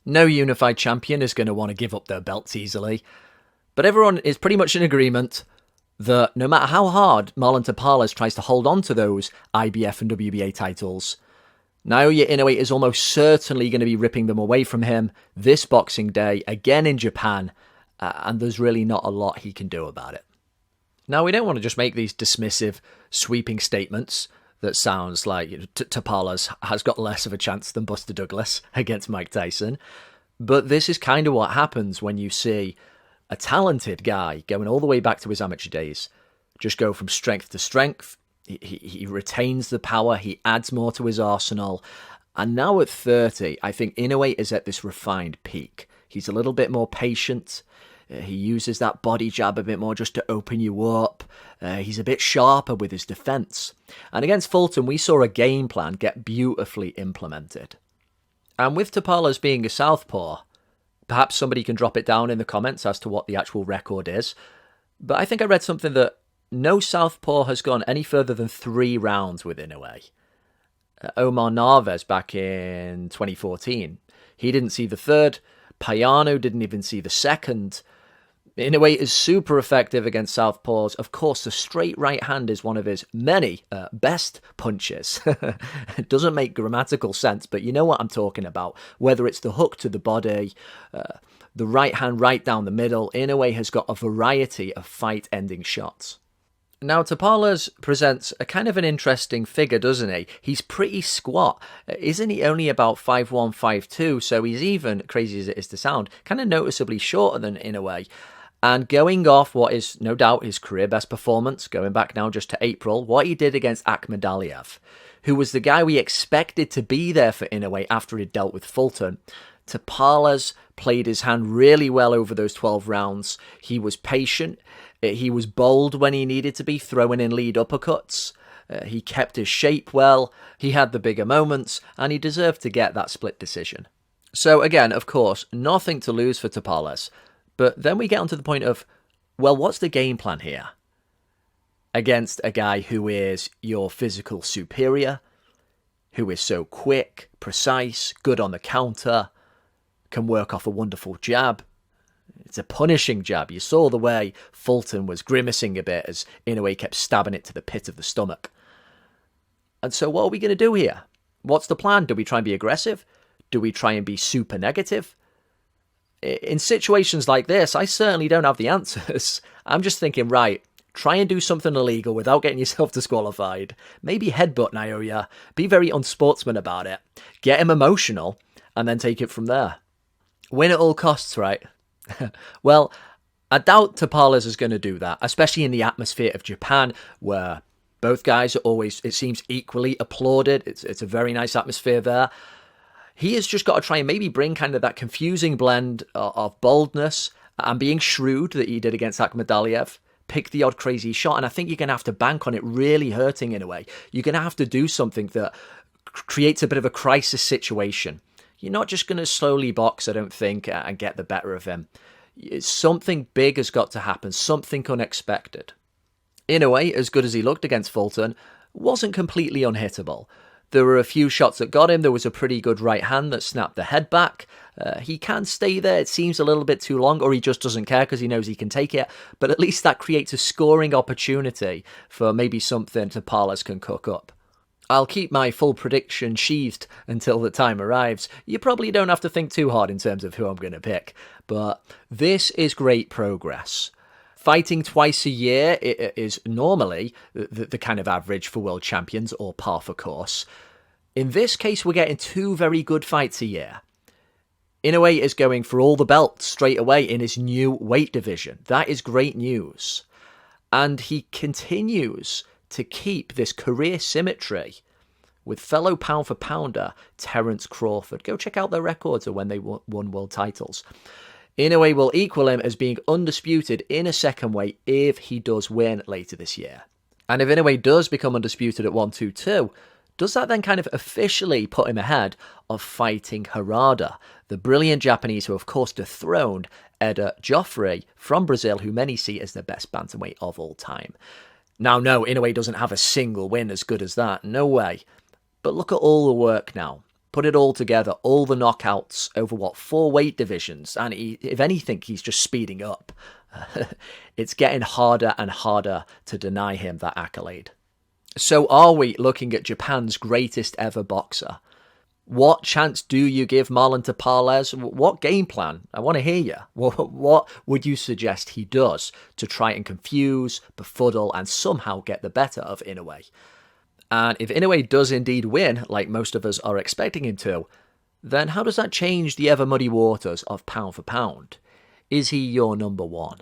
No unified champion is going to want to give up their belts easily. But everyone is pretty much in agreement that no matter how hard Marlon Tapales tries to hold on to those IBF and WBA titles, Naoya Inoue is almost certainly going to be ripping them away from him this Boxing Day, again in Japan, and there's really not a lot he can do about it. Now, we don't want to just make these dismissive, sweeping statements that sounds like Tapales has got less of a chance than Buster Douglas against Mike Tyson, but this is kind of what happens when you see a talented guy going all the way back to his amateur days just go from strength to strength. He retains the power, he adds more to his arsenal, and now at 30, I think Inoue is at this refined peak. He's a little bit more patient. He uses that body jab a bit more just to open you up. He's a bit sharper with his defense. And against Fulton, we saw a game plan get beautifully implemented. And with Tapales being a southpaw, perhaps somebody can drop it down in the comments as to what the actual record is. But I think I read something that no southpaw has gone any further than 3 rounds with Inoue. Omar Narvaez back in 2014, he didn't see the third. Payano didn't even see the second. Inoue is super effective against southpaws. Of course, the straight right hand is one of his many best punches. It doesn't make grammatical sense, but you know what I'm talking about. Whether it's the hook to the body, the right hand right down the middle, Inoue has got a variety of fight-ending shots. Now, Tapales presents a kind of an interesting figure, doesn't he? He's pretty squat. Isn't he only about 5'1", 5'2", so he's even, crazy as it is to sound, kind of noticeably shorter than Inoue. And going off what is no doubt his career best performance, going back now just to April, what he did against Akhmadaliev, who was the guy we expected to be there for Inoue after he'd dealt with Fulton. Tapales played his hand really well over those 12 rounds. He was patient. He was bold when he needed to be, throwing in lead uppercuts. He kept his shape well. He had the bigger moments, and he deserved to get that split decision. So again, of course, nothing to lose for Tapales. But then we get onto the point of, well, what's the game plan here? Against a guy who is your physical superior, who is so quick, precise, good on the counter, can work off a wonderful jab. It's a punishing jab. You saw the way Fulton was grimacing a bit as Inoue kept stabbing it to the pit of the stomach. And so what are we going to do here? What's the plan? Do we try and be aggressive? Do we try and be super negative? In situations like this, I certainly don't have the answers. I'm just thinking, right, try and do something illegal without getting yourself disqualified. Maybe headbutt Naoya. Be very unsportsman about it. Get him emotional, and then take it from there. Win at all costs, right? Well, I doubt Tapales is going to do that, especially in the atmosphere of Japan, where both guys are always, it seems, equally applauded. It's a very nice atmosphere there. He has just got to try and maybe bring kind of that confusing blend of boldness and being shrewd that he did against Akhmadaliev. Pick the odd crazy shot, and I think you're going to have to bank on it really hurting in a way. You're going to have to do something that creates a bit of a crisis situation. You're not just going to slowly box, I don't think, and get the better of him. Something big has got to happen, something unexpected. Inoue, as good as he looked against Fulton, wasn't completely unhittable. There were a few shots that got him. There was a pretty good right hand that snapped the head back. He can stay there. It seems a little bit too long, or he just doesn't care because he knows he can take it. But at least that creates a scoring opportunity for maybe something Tapales can cook up. I'll keep my full prediction sheathed until the time arrives. You probably don't have to think too hard in terms of who I'm going to pick. But this is great progress. Fighting twice a year is normally the kind of average for world champions, or par for course. In this case, we're getting 2 very good fights a year. Inoue is going for all the belts straight away in his new weight division. That is great news. And he continues to keep this career symmetry with fellow pound-for-pounder Terence Crawford. Go check out their records of when they won world titles. Inoue will equal him as being undisputed in a second weight if he does win later this year. And if Inoue does become undisputed at 122, does that then kind of officially put him ahead of fighting Harada, the brilliant Japanese who of course dethroned Eder Joffrey from Brazil, who many see as the best bantamweight of all time? Now, no, Inoue doesn't have a single win as good as that, no way. But look at all the work now. Put it all together, all the knockouts over 4 weight divisions, and if anything, he's just speeding up. It's getting harder and harder to deny him that accolade. So are we looking at Japan's greatest ever boxer? What chance do you give Marlon Tapales? What game plan? I want to hear you. What would you suggest he does to try and confuse, befuddle, and somehow get the better of Inoue? And if Inoue does indeed win, like most of us are expecting him to, then how does that change the ever muddy waters of pound for pound? Is he your number one?